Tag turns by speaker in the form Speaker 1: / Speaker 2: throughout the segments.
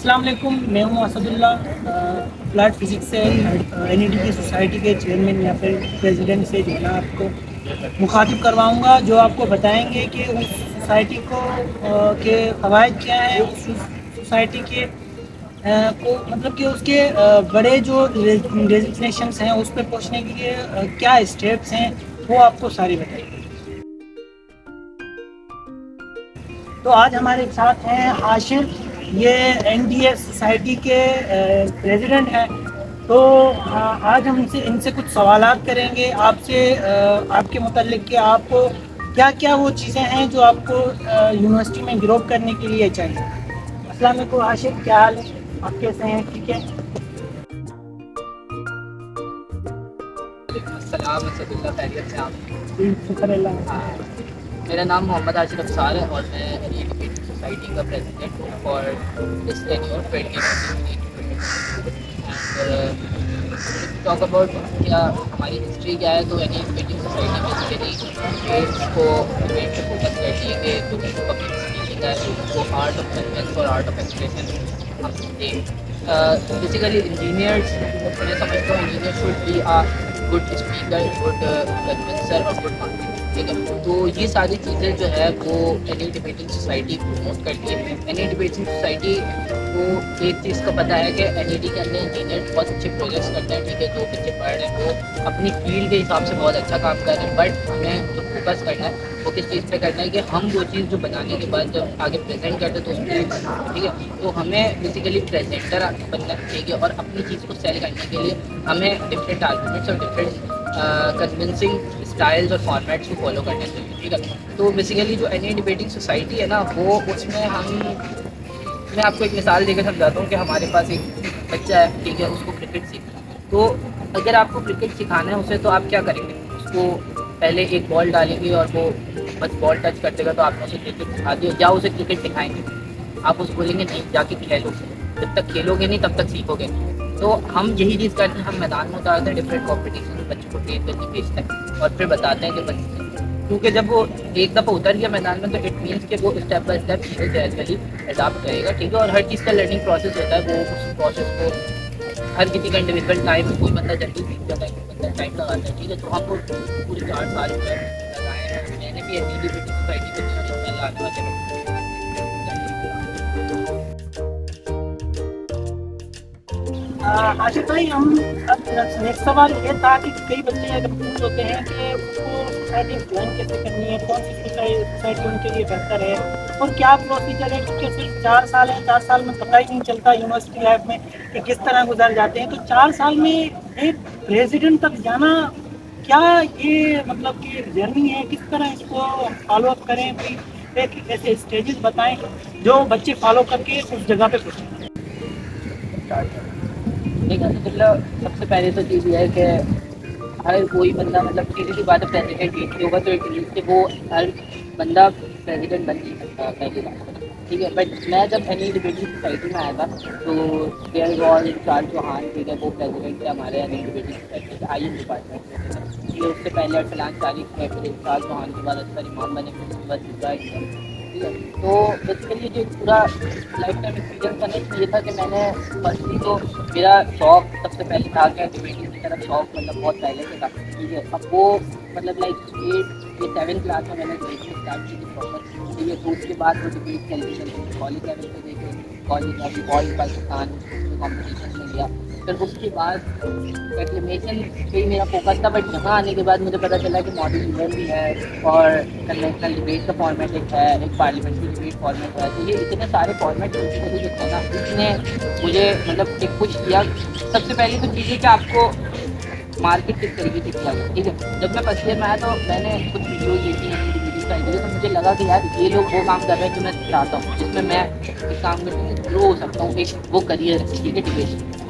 Speaker 1: अस्सलाम वालेकुम, मैं हूँ असदुल्ला। फ्लैट फिज़िक्स से एनईडी की सोसाइटी के चेयरमैन या फिर प्रेसिडेंट से जो है आपको मुखातिब करवाऊँगा, जो आपको बताएंगे कि उस सोसाइटी को के फ़वाइद क्या हैं, उस सोसाइटी के को मतलब कि उसके बड़े जो डेजिग्नेशंस हैं उस पर पहुँचने के लिए क्या स्टेप्स हैं, वो आपको सारी बताएंगे। तो आज हमारे साथ हैं हाशिर, ये एनडीए सोसाइटी के प्रेसिडेंट हैं। तो आज हम इनसे कुछ सवालात करेंगे आपसे, आपके मुतालिक कि आपको क्या क्या वो चीज़ें हैं जो आपको यूनिवर्सिटी में ग्रो करने के लिए चाहिए। अस्सलाम वालेकुम हाशिर, क्या हाल है? आप कैसे हैं? ठीक है।
Speaker 2: अस्सलाम असदुल्ला, खैरियत से आप?
Speaker 1: जी, शुक्र अल्लाह।
Speaker 2: हाँ, मेरा नाम मोहम्मद आशिर अफसार है और मैं एनईडी सोसाइटी का प्रेसिडेंट हूँ for this tenure 2020। Talk about क्या हमारी हिस्ट्री क्या है, तो एनईडी सोसाइटी बेसिकली इसको डिबेट पे फोकस करती है कि जो पब्लिक स्पीकिंग है उसको आर्ट ऑफ कन्वेंस और आर्ट ऑफ एक्सप्रेशन हम दें। बेसिकली इंजीनियर्स, मैं समझता हूँ engineer should be a good speaker, good convincer और गुड मार्केटर। ठीक है, तो ये सारी चीज़ें जो है वो एनी डिबेटिंग सोसाइटी प्रमोट करती है। एनी डिबेटिंग सोसाइटी को एक चीज़ का पता है कि एनईडी के अंदर इंजीनियर बहुत अच्छे प्रोजेक्ट्स करते हैं। ठीक है, जो बच्चे पढ़ रहे हैं वो अपनी फील्ड के हिसाब से बहुत अच्छा काम कर रहे हैं, बट हमें जो फोकस करना है वो किस चीज़ पे करना है कि हम वो चीज़ जो बनाने के बाद जब आगे प्रेजेंट करते हैं तो उसको, ठीक है, तो हमें बेसिकली प्रेजेंटर बनना चाहिए और अपनी चीज़ को सेल करने के लिए हमें डिफरेंट आर्गूमेंट्स और डिफरेंट कन्विंसिंग स्टाइल्स और फॉर्मेट्स को फॉलो करने चाहिए। ठीक है, तो बेसिकली जो एनी डिबेटिंग सोसाइटी है ना, वो उसमें मैं आपको एक मिसाल देकर समझाता हूँ कि हमारे पास एक बच्चा है, ठीक है, उसको क्रिकेट सीखना है। तो अगर आपको क्रिकेट सिखाना है उसे, तो आप क्या करेंगे? उसको पहले एक बॉल डालेंगे और वो बस बॉल टच कर देगा, तो आपने उसे क्रिकेट सिखा दिया, या उसे क्रिकेट सिखाएंगे? आप उसको बोलेंगे नहीं, जाके खेलो। जब तक खेलोगे नहीं तब तक सीखोगे नहीं। तो हम यही चीज़ करते हैं, हम मैदान में उतारते हैं, डिफरेंट कॉम्पिटिशन में बच्चों को ट्रेन करके भेजते हैं और फिर बताते हैं कि बच्चे, क्योंकि जब वो एक दफ़ा उतर गया मैदान में तो इट मीन्स कि वो स्टेप बाय स्टेप धीरे ग्रेजुअली अडाप्ट करेगा। ठीक है, और हर चीज़ का लर्निंग प्रोसेस होता है, वो उस प्रोसेस को हर किसी का इंडिविजुअल टाइम, कोई बंदा जल्दी सीख जाता है, कोई बंदा टाइम लगाता है। ठीक है, तो हम वो पूरे 4 साल जो है लगाए हैं। मैंने भी एनईडी सोसाइटी में आने वाले
Speaker 1: आशिफ भाई, हम अब नेक्स्ट सवाल ये था कि कई बच्चे अगर पूछ होते हैं कि उनको सोसाइटी ज्वाइन कैसे करनी है, कौन सी सोसाइटी उनके लिए बेहतर है और क्या प्रोसीजर है, क्योंकि सिर्फ 4 साल है, 4 साल में पता ही नहीं चलता यूनिवर्सिटी लाइफ में कि किस तरह गुजर जाते हैं। तो 4 साल में एक प्रेसिडेंट तक जाना, क्या ये मतलब कि जर्नी है, किस तरह इसको फॉलो अप करें? कोई एक ऐसे स्टेजेस बताएं जो बच्चे फॉलो करके उस जगह पे पहुँचें।
Speaker 2: ठीक है, तो मतलब सबसे पहले तो चीज़ ये है कि हर कोई बंदा, मतलब सीधी सी बात है, प्रेसिडेंट जीत होगा तो इट मीन्स कि वो हर बंदा प्रेसिडेंट बन नहीं सकता, पहली बात। ठीक है, बट मैं जब एनी डिबेटिंग सोसाइटी में आया था तो देयर वॉज चार चौहान, ठीक है, वो प्रेसिडेंट थे हमारे एनी डिबेटिंग सोसाइटी के आई डिपार्टमेंट में। ठीक है, उससे पहले अरसलान तारिक थे, फिर चार चौहान के बाद अख्तर इमाम बने, फिर उसके बाद इब्राहिम थे। ठीक है, तो बेसिकली जो पूरा लाइफ टाइम एक्सपीरियंस था ना, ये था कि मैंने फर्स्टली तो मेरा शौक सबसे पहले था क्या, डिबेटिंग की तरफ शौक मतलब बहुत पहले से था। ठीक है, अब वो मतलब लाइक 8 या 7 क्लास में मैंने डिबेटिंग स्टार्ट की थी प्रॉपर। ठीक है, तो उसके बाद वो डिबेट चलती चलती कॉलेज लेवल पे देखे, कॉलेज में ऑल पाकिस्तान कॉम्पिटिशन में गया। फिर उसके बाद एक्लेमेशन पे ही मेरा फोकस था, बट यहाँ आने के बाद मुझे पता चला कि मॉडल इवेंट भी है और कन्वेंशनल डिबेट का फॉर्मेट एक है, एक पार्लियामेंट्री डिबेट फॉर्मेट है। तो ये इतने सारे फॉर्मेट बेसिकली जो थे ना, इसने मुझे मतलब एक पुश किया। सबसे पहली तो चीज़ है कि आपको मार्केट किस तरीके से किया जाए। ठीक है, जब मैं फर्स्ट ईयर में आया तो मैंने कुछ वीडियो देखी डिबेटिंग का आइडिया, तो मुझे लगा कि यार ये लोग वो काम कर रहे हैं जो मैं चाहता हूँ, जिसमें मैं एक काम करके ग्रो हो सकता हूँ, एक वो करियर है। ठीक है,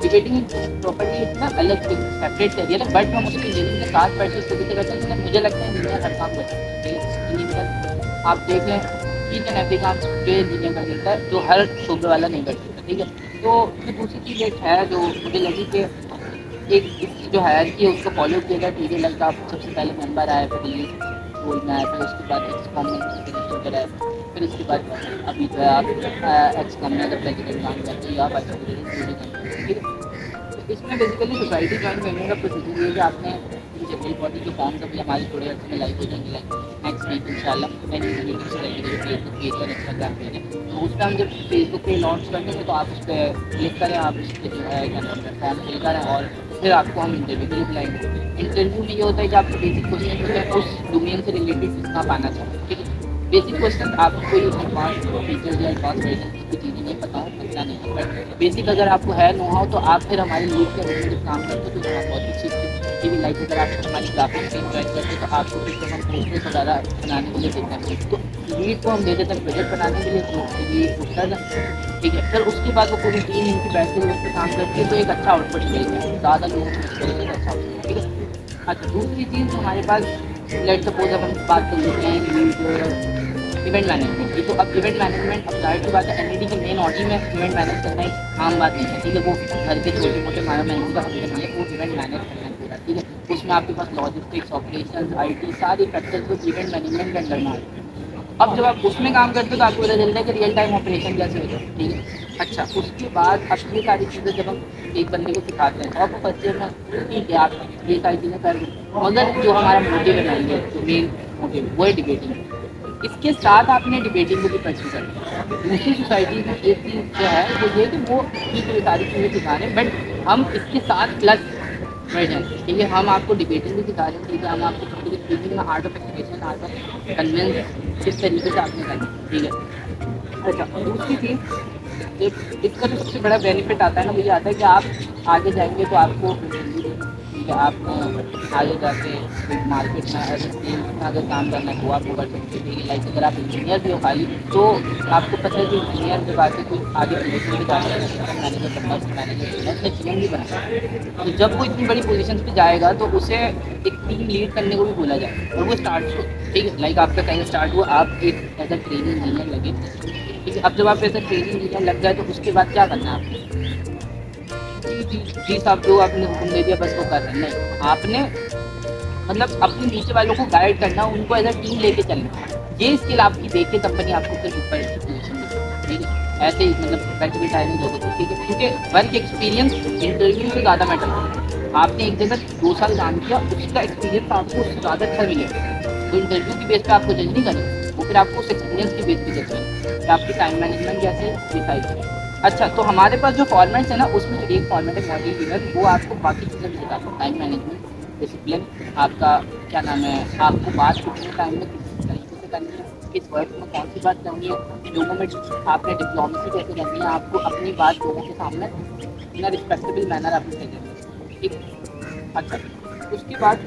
Speaker 2: डिबेटिंग प्रॉपर्टी इतना अलग एक सेपरेट करियर है, बट हम उसकी लिविंग के साथ पैसे इस तरीके से करते हैं। मुझे लगता है इंजीनियर हर काम करते हैं। इंजीनियर आप देख लें, ईच एंड एवरी काम जो इंजीनियर कर देता है, जो हर शोबे वाला नहीं कर सकता। ठीक है, तो ये दूसरी चीज़ एक है जो मुझे लगी कि एक इसकी जो हायरार्की है उसको फॉलो किया गया। ठीक है, लाइक आप सबसे पहले मेंबर आए, फिर बोल में आया था, उसके बाद एक्सकॉम में एडमिनिस्ट्रेटर है, फिर उसके बाद अभी जो है आप एक्सकॉम में अगर प्रेजिडेंट काम करते हैं या वाइस प्रेजिडेंट, ठीक है। तो इसमें बेसिकली सोसाइटी ज्वाइन करने का प्रोसीजर ये है कि आपने जनरल बॉडी के फॉर्म्स अभी हमारे थोड़े अर्से में लाइव हो जाएंगे, लाइक नेक्स्ट वीक इंशाल्लाह मैंने मीटिंग से लेकर जो फेसबुक पेज और इंस्टाग्राम पेज है, तो उस पर हम जब फेसबुक पे लॉन्च करेंगे तो आप उस पर क्लिक करें, आप उस पर जो है क्या नाम है फॉर्म फिल करें और फिर आपको हम इंटरव्यू के लिए बुलाएंगे। इंटरव्यू में ये होता है कि आपको बेसिक क्वेश्चन होते हैं उस डोमेन से रिलेटेड जितना आप आना चाहते हैं, ठीक है। बेसिक क्वेश्चन आपको कोई एडवांस फीचर या एडवांस वर्जन की चीज़ें नहीं पता हो, पता नहीं है, बट बेसिक अगर आपको है नो हाउ तो आप फिर हमारे लीड के अंदर जब काम करते हो तो यहाँ बहुत अच्छी चीज़ भी लाइक अगर आप हमारी ग्राफिक टीम ज्वाइन करते हो तो आपको फिर तो हम पोस्टर्स वगैरह बनाने के लिए देते हैं, तो लीड को हम दे देते हैं प्रोजेक्ट बनाने के लिए, तो ये होता है, ठीक है। फिर उसके बाद वो पूरी टीम इनकी बैठ के उस पर काम करती है तो एक अच्छा आउटपुट मिलता है, ज़्यादा लोगों को अच्छा आउटपुट, ठीक है। अच्छा, दूसरी चीज़ हमारे पास लेट सपोज अब हम बात कर लेते हैं इवेंट मैनेजमेंट की, तो अब इवेंट मैनेजमेंट अब जाहिर सी बात है एनईडी की मेन ऑडी में इवेंट मैनेज करना एक आम बात नहीं है, ठीक है। वो घर के छोटे मोटे हमारा मैनेज का फंक्शन है, वो इवेंट मैनेज करना है पूरा, ठीक है। उसमें आपके पास लॉजिस्टिक्स, ऑपरेशन, आईटी सारी फैक्टर्स को इवेंट मैनेजमेंट के अंडर में आते हैं। अब जब आप उसमें काम करते हो तो आपको पता चलता है कि रियल टाइम ऑपरेशन कैसे होता है, ठीक है। अच्छा, उसके बाद अब ये सारी चीज़ें जब हम एक बंदे को सिखाते हैं तो आपको फर्स्ट ईयर में ठीक है आप ये सारी चीज़ें कर लो, मगर जो हमारा मोटिव है जो मेन मोटिव वो है डिबेटिंग। इसके साथ आपने डिबेटिंग को भी परस्यू करना है। दूसरी सोसाइटी में एक चीज़ जो है वो ये कि वो ठीक है सारी चीज़ें सिखा रहे हैं, बट हम इसके साथ प्लस वर्जन, ठीक है, हम आपको डिबेटिंग भी सिखा रहे हैं, ठीक है, हम आपको पब्लिक स्पीकिंग में art of expression, art of convince किस तरीके से आपने करना है, ठीक है। अच्छा, दूसरी चीज़ इसका जो सबसे बड़ा बेनिफिट आता है ना, वो ये आता है कि आप आगे जाएंगे तो आपको ठीक है, आप आगे जाके मार्केट में अगर काम करना है तो आपको कर सकते हैं, लाइक अगर आप इंजीनियर भी हो खाली तो आपको पता है कि इंजीनियर के बाद कोई आगे पोजीशन पे जाना है, मैनेजर बनना है, मैनेजर उसने जीएम भी बनना है, तो जब वो इतनी बड़ी पोजीशन पे जाएगा तो उसे एक टीम लीड करने को भी बोला जाए और वो स्टार्ट हो, ठीक है। लाइक आपका कहीं स्टार्ट हुआ, आप एक एज अ ट्रेनिंग इंजीनियर लगे, ठीक है। अब जब आप एज अ ट्रेनिंग इंजीनियर लग जाए तो उसके बाद क्या करना है आपको, जी साहब जो आपने हुक्म दे दिया बस वो कर रहे हैं, नहीं, आपने मतलब अपने नीचे वालों को गाइड करना, उनको एज अ टीम लेके चलना, ये स्किल आपकी देख के कंपनी आपको फिर ऊपर पोजीशन देगी, ठीक है। ऐसे ही मतलब बैठ बिठाए नहीं दोगे, ठीक है, क्योंकि वर्क एक्सपीरियंस इंटरव्यू से ज़्यादा मैटर करता है। आपने एक जगह 2 साल काम किया, उसका एक्सपीरियंस आपको उससे ज़्यादा अच्छा मिलेगा, तो इंटरव्यू की बेस पे आपको जज नहीं करेंगे, वो फिर आपको उस एक्सपीरियंस की बेस पे जज करेंगे कि आपकी टाइम मैनेजमेंट कैसे डिसाइड करें। अच्छा, तो हमारे पास जो फॉर्मेट्स है ना, उसमें जो एक फॉर्मेट है मॉड्यूल गिवन, वो आपको बाकी चीज़ें भी सिखाता है, टाइम मैनेजमेंट, डिसिप्लिन, आपका क्या नाम है, आपको बात कितने टाइम में किस तरीके से करनी है, किस वर्क में कौन सी बात करनी है, लोगों में आपने डिप्लोमेसी कैसे करनी है, आपको अपनी बात लोगों के सामने इन रिस्पेक्टेबल मैनर आपको करनी है, ठीक। अच्छा, उसके बाद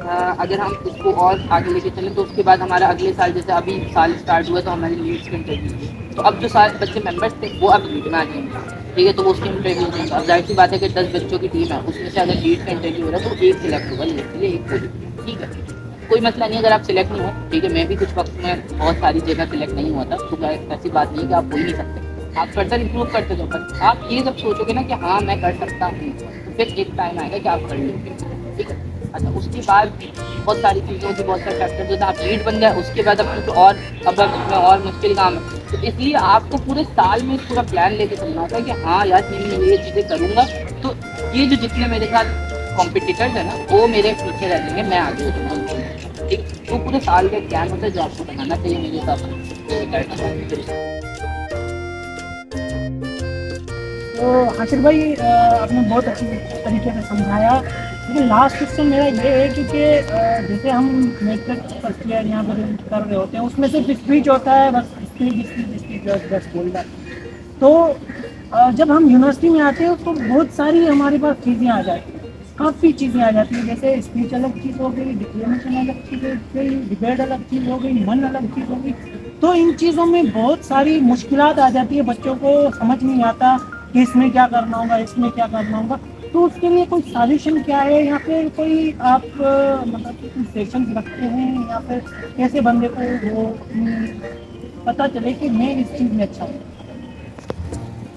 Speaker 2: अगर हम इसको और आगे लेके चलें तो उसके बाद हमारा अगले साल, जैसे अभी साल स्टार्ट हुआ तो हमारे लीड्स के इंटरव्यू, तो अब जो सारे बच्चे मेंबर्स थे वो अब लीड में आ जाएंगे, ठीक है, तो वो उसके इंटरव्यू देंगे। अब जाहिर सी बात है कि 10 बच्चों की टीम है, उसमें से अगर लीड का इंटरव्यू हो रहा है तो एक सिलेक्ट होगा लीड के लिए, एक पोजीशन, ठीक है। कोई मसला नहीं अगर आप सिलेक्ट नहीं हो, ठीक है, मैं भी कुछ वक्त में बहुत सारी जगह सिलेक्ट नहीं हुआ था, तो ऐसी बात नहीं है कि आप हो ही नहीं सकते, आप फर्दर इंप्रूव करते जाओ, पर आप ये जब सोचोगे ना कि हाँ मैं कर सकता हूँ, तो फिर एक टाइम आएगा कि आप कर लोगे, ठीक है। अच्छा, उसके बाद बहुत सारी चीज़ों की बहुत सारे फैक्टर जो आप लीड बन गए, उसके बाद अब कुछ और अब इसमें और मुश्किल काम है, तो इसलिए आपको पूरे साल में पूरा प्लान लेके चलना होता है कि हाँ यार ये चीज़ें करूँगा तो ये जो जितने मेरे साथ कॉम्पिटिटर्स हैं ना वो मेरे पीछे रह जाएंगे, मैं आगे हो जाऊँगा, ठीक। तो पूरे साल का प्लान होता है जो आपको बनाना चाहिए मेरे हिसाब से।
Speaker 1: तो हाशिर भाई आपने बहुत अच्छी तरीके से समझाया, लेकिन लास्ट क्वेश्चन मेरा ये है क्योंकि जैसे हम मेट्रिक फर्स्ट ईयर यहाँ पर कर रहे होते हैं उसमें सिर्फ स्पीच होता है, बस स्पीच बस बोलना है। तो जब हम यूनिवर्सिटी में आते हैं तो बहुत सारी हमारे पास चीज़ें आ जाती हैं, काफ़ी चीज़ें आ जाती हैं, जैसे स्पीच अलग चीज़ हो गई, डिक्लेमेशन अलग चीज़ हो गई, डिबेट अलग चीज़ हो गई, मन अलग चीज़ हो गई। तो इन चीज़ों में बहुत सारी मुश्किलात आ जाती है, बच्चों को समझ नहीं आता कि इसमें क्या करना होगा, इसमें क्या करना होगा। तो उसके लिए कोई सॉल्यूशन क्या है, या फिर कोई आप मतलब कोई सेशन रखते हैं, या फिर कैसे बंदे को वो पता चले कि मैं इस चीज़ में अच्छा हूँ।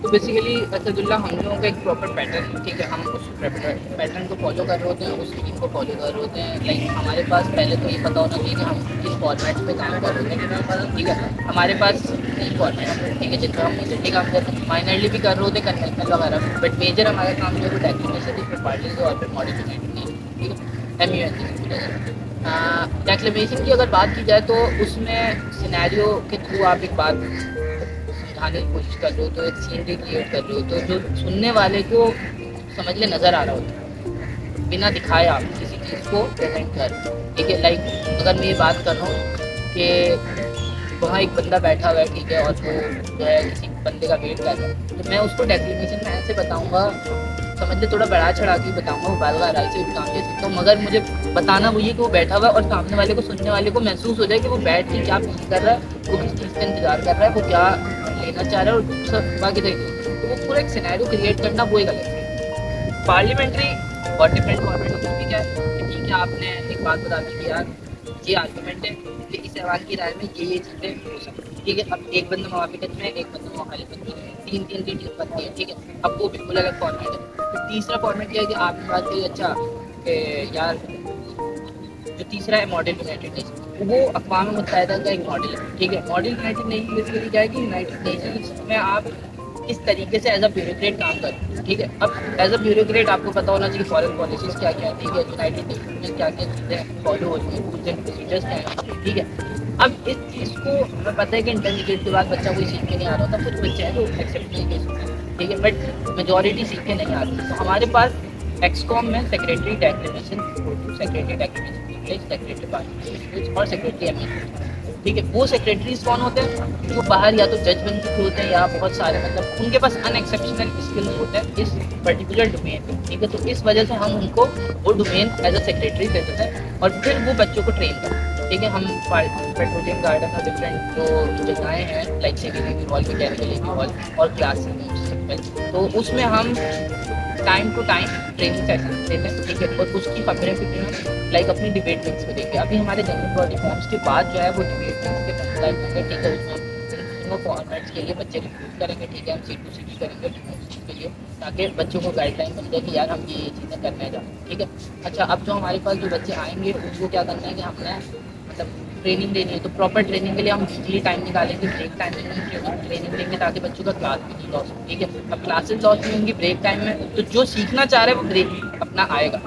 Speaker 2: तो बेसिकली असदुल्ला हम लोगों का एक प्रॉपर पैटर्न है, ठीक है। हम उस पैटर्न को फॉलो कर रहे होते हैं, उस रीडिंग को फॉलो कर रहे होते हैं। लाइक हमारे पास पहले तो ये पता होना चाहिए कि हम किस फॉर्मेट में काम कर रहे होते हैं, ठीक है। हमारे पास 3 फॉर्मेट है, ठीक है, जिनमें हम मेजरली काम करते हैं, माइनरली भी कर रहे होते हैं, कन्वेंशनल वगैरह, बट मेजर हमारा काम जो है वो डेक्लेमेशन, फिर पार्टिंग और फिर मॉडिफिकेशन, ठीक है, MUN। डेक्लेमेशन की अगर बात की जाए तो उसमें सिनेरियो के थ्रू आप एक बात समझाने की कोशिश कर रहे हो, तो एक सीनरी क्रिएट कर रहे हो, तो जो सुनने वाले को समझ ले नज़र आ रहा होता है, बिना दिखाए आप किसी चीज़ को प्रेजेंट कर, ठीक है। लाइक अगर मैं ये बात कर रहा हूँ कि वहाँ एक बंदा बैठा हुआ है, ठीक है, और वो जो है किसी बंदे का वेट कर रहा है, तो मैं उसको डेक्लेमेशन में ऐसे बताऊँगा, समझ ले थोड़ा बढ़ा चढ़ा के बताऊँगा, वो बाल राय से काम दे सकता हूँ, मगर मुझे बताना वो ये कि वो बैठा हुआ है और सामने वाले को, सुनने वाले को महसूस हो जाए कि वो बैठ के क्या फील कर रहा है, वो किस चीज़ का इंतजार कर रहा है, वो क्या लेना चाह रहा है, और सब बाकी तरीके। तो वो पूरा एक सिनेरियो क्रिएट करना वो एक अलग है। पार्लियामेंट्री और डिफरेंट गवर्नमेंट होती है, ठीक है, आपने एक बात बता दी कि यार ये आर्गूमेंट है कि इस सवाल की राय में ये चीज़ें हो सकती हैं, ठीक है। अब एक बंदा मुवाफिकत में, एक बंदा मुखालिफत में, तीन टीम बनती है, ठीक है। अब वो बिल्कुल अलग फॉर्मेट है। फिर तीसरा फॉर्मेट क्या है कि आपने बात कही, अच्छा कि यार जो तीसरा है मॉडल यूनाइटेड नेशन, वो अक़वाम मुत्तहिदा का एक मॉडल है, ठीक है। मॉडल यूनाइटेड नेशन बेसिकली क्या है कि यूनाइटेड नेशंस में आप इस तरीके से एज अ ब्यूरोक्रेट काम करते हैं, ठीक है। अब एज अ ब्यूरोक्रेट आपको पता होना चाहिए फॉरेन पॉलिसीज़ क्या क्या है, ठीक है, यूनाइटेड नेशन में क्या क्या चीज़ें फॉलो होती हैं, रूल्स एंड प्रोसीजर्स क्या हैं, ठीक है। अब इस चीज़ को हमें पता है कि इंटरमीडिएट के बाद बच्चा कोई सीख के नहीं आ रहा होता, कुछ बच्चे हैं जो एक्सेप्ट नहीं कर सकते, ठीक है, बट मेजॉरिटी सीख के नहीं आती। तो हमारे पास एक्सकॉम में secretary declamation, secretary declamation, secretary party और सेक्रेटरी एमई, ठीक है। वो सेक्रेटरीज कौन होते हैं? जो बाहर या तो जज बन चुके होते हैं या बहुत सारे मतलब उनके पास अनएक्सेप्शनल स्किल्स होते हैं इस पर्टिकुलर डोमेन में, ठीक है। तो इस वजह से हम उनको वो डोमेन एज अ सेक्रेटरी देते हैं और फिर वो बच्चों को ट्रेन करते हैं, ठीक है। हम पेट्रोलियम गार्डन और डिफरेंट जो जगहें हैं like secondary hall, mechanical hall और क्लास रूम, तो उसमें हम time to time training session देते हैं, ठीक है। और उसकी खबरें भी हम लाइक अपनी डिबेट विंग्स को देखिए। अभी हमारे जनरल बॉडी फॉर्म्स के बाद जो है वो डिबेट विंग्स के कंसल्ट होंगे, ठीक है। उसमें तीनों फॉर्मेट्स के लिए बच्चे रिक्रूट करेंगे, ठीक है। हम C2C करेंगे के लिए ताकि बच्चों को गाइडलाइन मिल जाए कि यार हम ये चीज़ें करने जाएँ, ठीक है। अच्छा, अब जो हमारे पास जो बच्चे आएंगे उनको क्या करना है कि हमने मतलब ट्रेनिंग देनी है, तो प्रॉपर ट्रेनिंग के लिए हम वीकली टाइम निकालेंगे, ब्रेक टाइम में ट्रेनिंग देंगे ताकि बच्चों का क्लास भी नहीं लॉस हो, ठीक है। अब क्लासेस लॉस नहीं होंगी ब्रेक टाइम में, तो जो सीखना चाह रहा है वो ब्रेक अपना आएगा,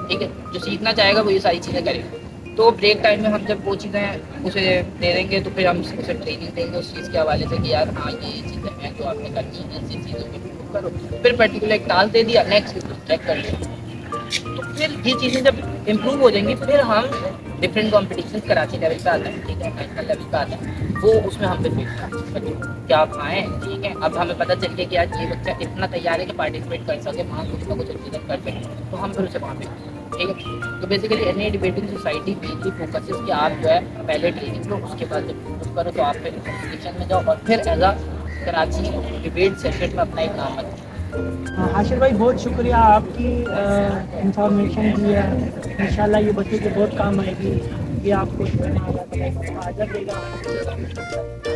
Speaker 2: ठीक है। जो सीखना चाहेगा वो ये सारी चीज़ें करेगा। तो ब्रेक टाइम में हम जब वो चीज़ें उसे दे देंगे तो फिर हम उसे ट्रेनिंग देंगे उस चीज़ के हवाले से कि यार हाँ ये चीज़ें हैं जो आपने करनी है, ऐसी चीज़ों में improve करो। फिर पर्टिकुलर एक टास्क दे दिया, नेक्स्ट चेक कर लिया। तो फिर ये चीज़ें जब इम्प्रूव हो जाएंगी फिर हम डिफरेंट कॉम्पिटिशन कराची लेवल पे आता है, ठीक है, नेशनल लेवल पे आता है, वो उसमें हम फिर क्या आप आएँ, ठीक है। अब हमें पता चल गया कि आज ये बच्चा इतना तैयार है कि पार्टिसिपेट कर सके, वहाँ कुछ ना कुछ चीज़ें कर सकें, तो हम फिर उसे वहाँ पे, ठीक है। तो basically any debating society mainly focuses कि आप जो है पहले ट्रेनिंग लो, उसके बाद जब इम्प्रूव करो तो आप फिर कॉम्पिटिशन में जाओ और फिर as a Karachi debate session में अपना एक नाम बनाओ।
Speaker 1: हाशिर भाई बहुत शुक्रिया, आपकी इंफॉर्मेशन दी है। इंशाल्लाह ये बच्चों के बहुत काम आएगी। ये आपको जो है ना अल्लाह ताला इसको आज़ाद देगा।